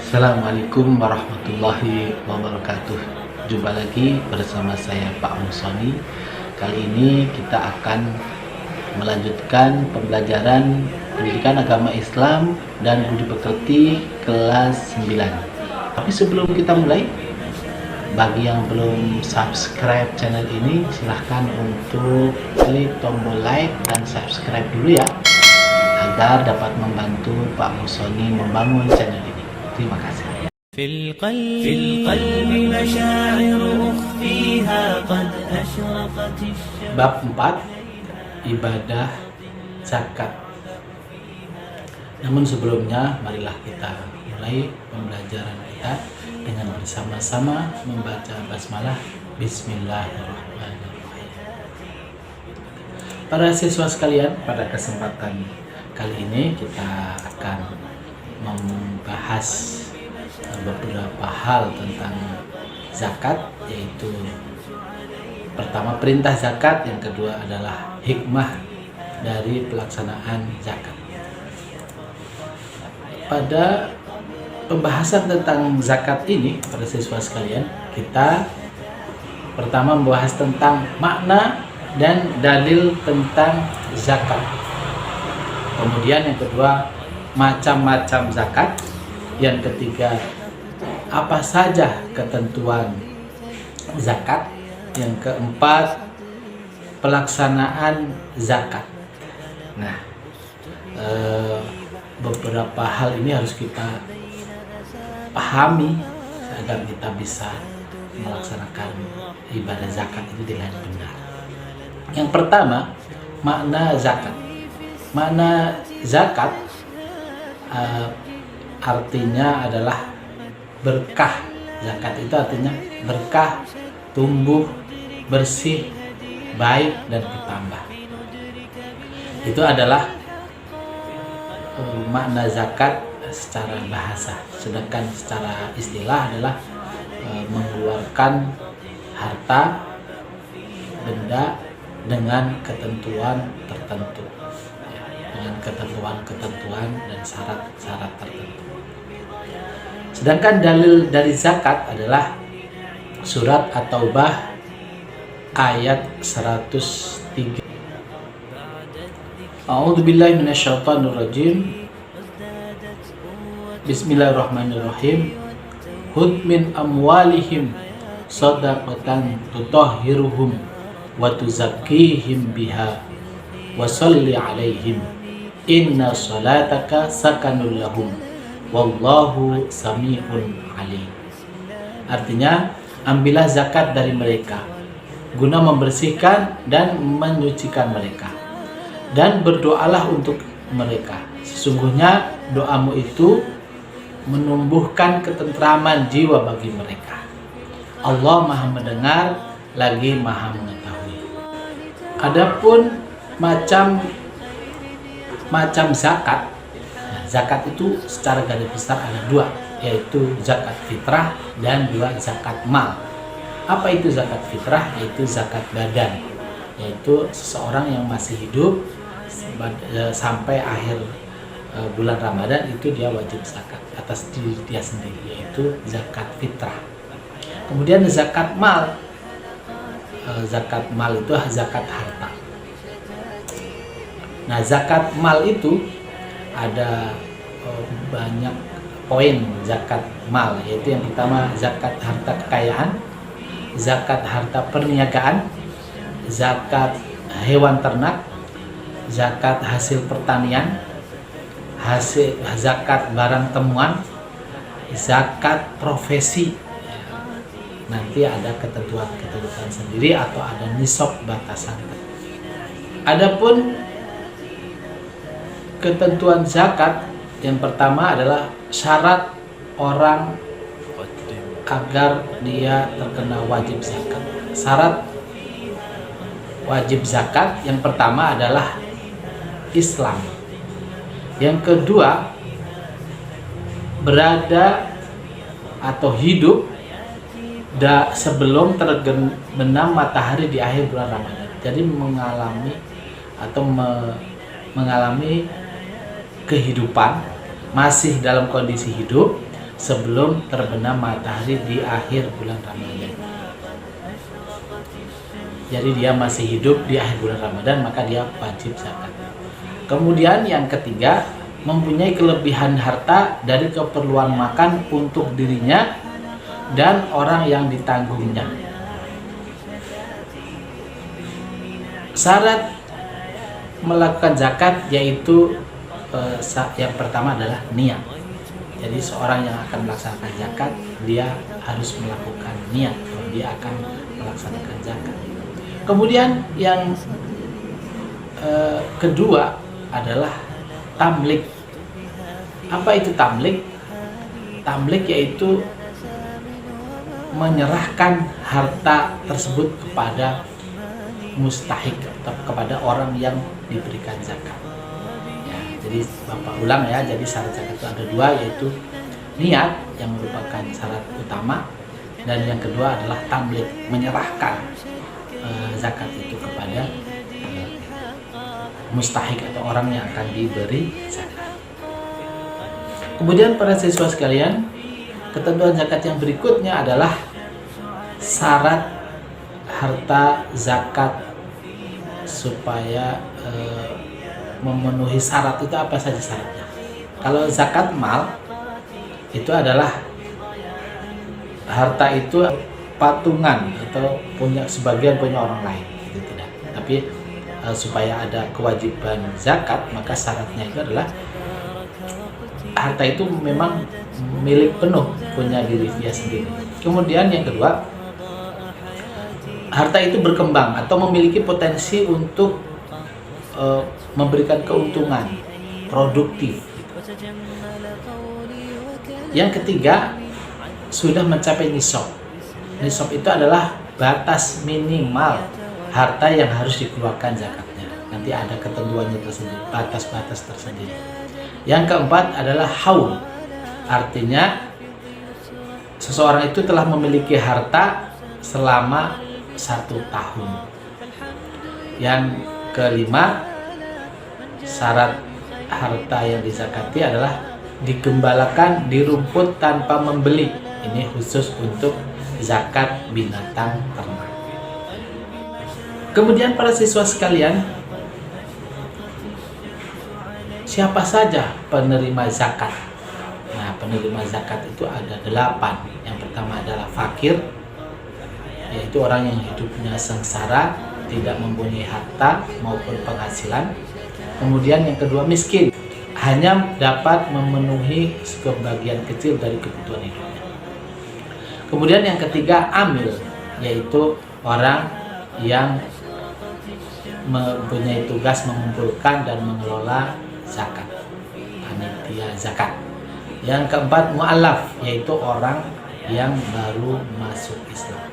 Assalamualaikum warahmatullahi wabarakatuh. Jumpa lagi bersama saya Pak Musoni. Kali ini kita akan melanjutkan pembelajaran pendidikan agama Islam dan budi pekerti kelas 9. Tapi sebelum kita mulai, bagi yang belum subscribe channel ini, silahkan untuk klik tombol like dan subscribe dulu ya, agar dapat membantu Pak Musoni membangun channel ini. Terima kasih. في القلب مشاعر أخفيها قد أشرقت الشمس. Bab 4, ibadah zakat. Namun sebelumnya, marilah kita mulai pembelajaran kita dengan bersama-sama membaca basmalah. Bismillahirrahmanirrahim. Para siswa sekalian, pada kesempatan kali ini kita akan membahas beberapa hal tentang zakat, yaitu pertama perintah zakat, yang kedua adalah hikmah dari pelaksanaan zakat. Pada pembahasan tentang zakat ini, para siswa sekalian, kita pertama membahas tentang makna dan dalil tentang zakat. Kemudian yang kedua, macam-macam zakat. Yang ketiga, apa saja ketentuan zakat. Yang keempat, pelaksanaan zakat. Nah, beberapa hal ini harus kita pahami agar kita bisa melaksanakan ibadah zakat itu dengan benar. Yang pertama, makna zakat. Makna zakat artinya adalah berkah. Zakat itu artinya berkah, tumbuh, bersih, baik, dan bertambah. Itu adalah makna zakat secara bahasa. Sedangkan secara istilah adalah mengeluarkan harta, benda dengan ketentuan tertentu, dengan ketentuan dan syarat-syarat tertentu. Sedangkan dalil dari zakat adalah surat At-Taubah ayat 103. A'udzubillahi minasyaitonirrajim. Bismillahirrahmanirrahim. Hud min amwalihim shadaqatan tutahhiruhum wa tuzakkihim biha wa sholli 'alaihim inna sholataka sakanul lahum wallahu sami'un alim. Artinya, ambillah zakat dari mereka guna membersihkan dan menyucikan mereka, dan berdoalah untuk mereka. Sesungguhnya doamu itu menumbuhkan ketentraman jiwa bagi mereka. Allah Maha mendengar lagi Maha mengetahui. Adapun macam zakat, zakat itu secara garis besar ada dua, yaitu zakat fitrah dan dua zakat mal. Apa itu zakat fitrah? Yaitu zakat badan, yaitu seseorang yang masih hidup sampai akhir bulan Ramadan, itu dia wajib zakat atas diri dia sendiri, yaitu zakat fitrah. Kemudian zakat mal. Zakat mal itu zakat harta. Nah, zakat mal itu ada banyak poin zakat mal, yaitu yang pertama zakat harta kekayaan, zakat harta perniagaan, zakat hewan ternak, zakat hasil pertanian, zakat barang temuan, zakat profesi. Nanti ada ketentuan sendiri atau ada nisab batasan. Adapun ketentuan zakat, yang pertama adalah syarat orang agar dia terkena wajib zakat. Syarat wajib zakat yang pertama adalah Islam. Yang kedua, berada atau hidup sebelum terbenam matahari di akhir bulan Ramadan. Jadi mengalami kehidupan masih dalam kondisi hidup sebelum terbenam matahari di akhir bulan Ramadan. Jadi dia masih hidup di akhir bulan Ramadan, maka dia wajib zakat. Kemudian yang ketiga, mempunyai kelebihan harta dari keperluan makan untuk dirinya dan orang yang ditanggungnya. Syarat melakukan zakat yaitu yang pertama adalah niat. Jadi seorang yang akan melaksanakan zakat, dia harus melakukan niat bahwa dia akan melaksanakan zakat. Kemudian yang kedua adalah tamlik. Apa itu tamlik? Tamlik yaitu menyerahkan harta tersebut kepada mustahik atau kepada orang yang diberikan zakat. Ya, jadi Bapak ulang ya, jadi syarat zakat itu ada dua, yaitu niat yang merupakan syarat utama, dan yang kedua adalah tamlik, menyerahkan zakat itu kepada mustahik atau orang yang akan diberi zakat. Kemudian para siswa sekalian, ketentuan zakat yang berikutnya adalah syarat harta zakat supaya memenuhi syarat itu apa saja syaratnya. Kalau zakat mal itu adalah harta itu patungan atau punya sebagian punya orang lain, itu tidak. Tapi supaya ada kewajiban zakat, maka syaratnya itu adalah harta itu memang milik penuh, punya diri dia sendiri. Kemudian yang kedua, harta itu berkembang atau memiliki potensi untuk memberikan keuntungan, produktif. Yang ketiga, sudah mencapai nisab. Nisab itu adalah batas minimal harta yang harus dikeluarkan zakatnya. Nanti ada ketentuannya tersendiri, batas-batas tersendiri. Yang keempat adalah haul. Artinya seseorang itu telah memiliki harta selama 1 tahun. Yang kelima, syarat harta yang dizakati adalah digembalakan di rumput tanpa membeli. Ini khusus untuk zakat binatang ternak. Kemudian para siswa sekalian, siapa saja penerima zakat? Nah, penerima zakat itu ada 8. Yang pertama adalah fakir, yaitu orang yang hidupnya sengsara, tidak mempunyai harta maupun penghasilan. Kemudian yang kedua, miskin, hanya dapat memenuhi sebagian kecil dari kebutuhan hidupnya. Kemudian yang ketiga, amil, yaitu orang yang mempunyai tugas mengumpulkan dan mengelola zakat, panitia zakat. Yang keempat, mu'allaf, yaitu orang yang baru masuk Islam.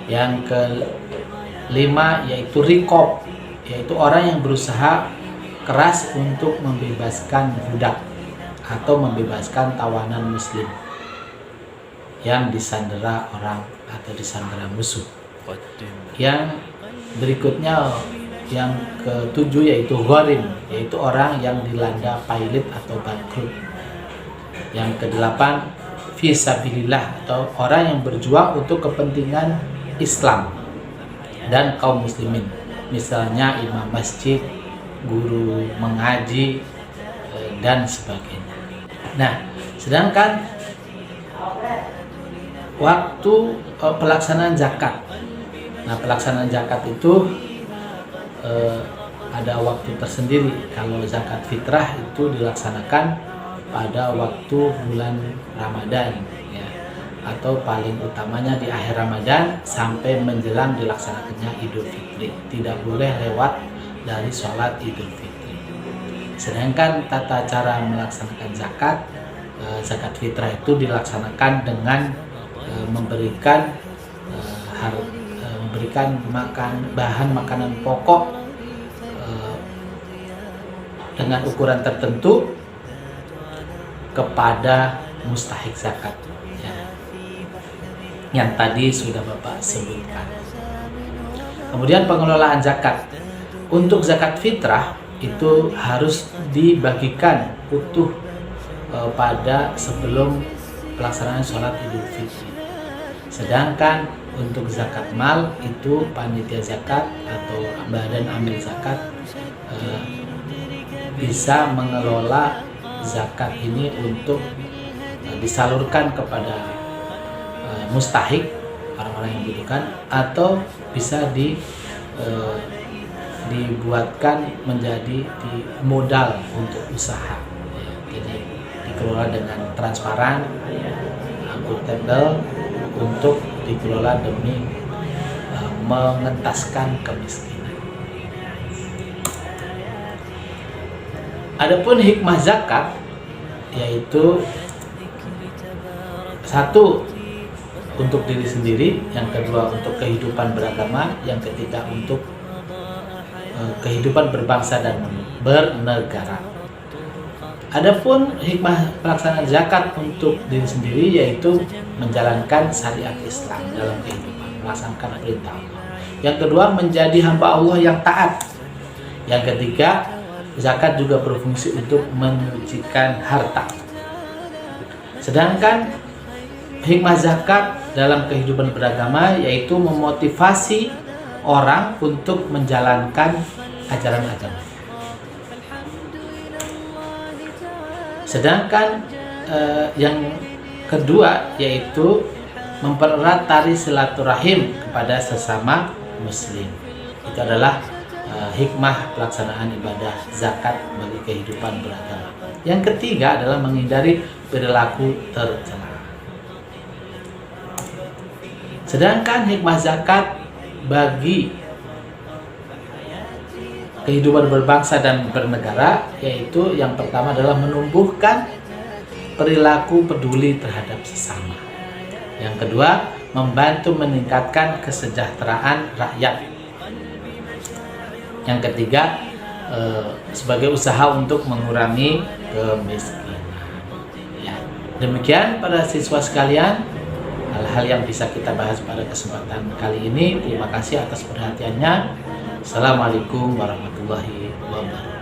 Yang kelima yaitu riqab, yaitu orang yang berusaha keras untuk membebaskan budak atau membebaskan tawanan muslim yang disandera orang atau disandera musuh. Yang berikutnya, yang ketujuh yaitu gharim, yaitu orang yang dilanda pailit atau bangkrut. Yang kedelapan, fisabilillah, atau orang yang berjuang untuk kepentingan Islam dan kaum muslimin, misalnya imam masjid, guru mengaji, dan sebagainya. Nah, sedangkan waktu pelaksanaan zakat, nah pelaksanaan zakat itu ada waktu tersendiri. Kalau zakat fitrah itu dilaksanakan pada waktu bulan Ramadan, ya, atau paling utamanya di akhir Ramadan sampai menjelang dilaksanakannya Idul Fitri. Tidak boleh lewat dari sholat Idul Fitri. Sedangkan tata cara melaksanakan zakat, zakat fitrah itu dilaksanakan dengan memberikan bahan makanan pokok dengan ukuran tertentu kepada mustahik zakat, ya, yang tadi sudah Bapak sebutkan. Kemudian pengelolaan zakat. Untuk zakat fitrah itu harus dibagikan utuh pada sebelum pelaksanaan sholat Idul Fitri. Sedangkan untuk zakat mal itu panitia zakat atau badan amil zakat bisa mengelola zakat ini untuk disalurkan kepada mustahik, orang-orang yang membutuhkan, atau bisa dibuatkan menjadi modal untuk usaha. Jadi dikelola dengan transparan, akuntabel, untuk dikelola demi mengentaskan kemiskinan. Adapun hikmah zakat yaitu satu, untuk diri sendiri, yang kedua untuk kehidupan beragama, yang ketiga untuk kehidupan berbangsa dan bernegara. Adapun hikmah pelaksanaan zakat untuk diri sendiri yaitu menjalankan syariat Islam dalam kehidupan, melaksanakan perintah Allah. Yang kedua, menjadi hamba Allah yang taat. Yang ketiga, zakat juga berfungsi untuk menyucikan harta. Sedangkan hikmah zakat dalam kehidupan beragama yaitu memotivasi orang untuk menjalankan ajaran agama. Sedangkan yang kedua yaitu mempererat tali silaturahim kepada sesama muslim. Itu adalah hikmah pelaksanaan ibadah zakat bagi kehidupan beragama. Yang ketiga adalah menghindari perilaku tercela. Sedangkan hikmah zakat bagi kehidupan berbangsa dan bernegara yaitu yang pertama adalah menumbuhkan perilaku peduli terhadap sesama. Yang kedua, membantu meningkatkan kesejahteraan rakyat. Yang ketiga, sebagai usaha untuk mengurangi kemiskinan. Ya, demikian para siswa sekalian, hal-hal yang bisa kita bahas pada kesempatan kali ini. Terima kasih atas perhatiannya. Assalamualaikum warahmatullahi wabarakatuh.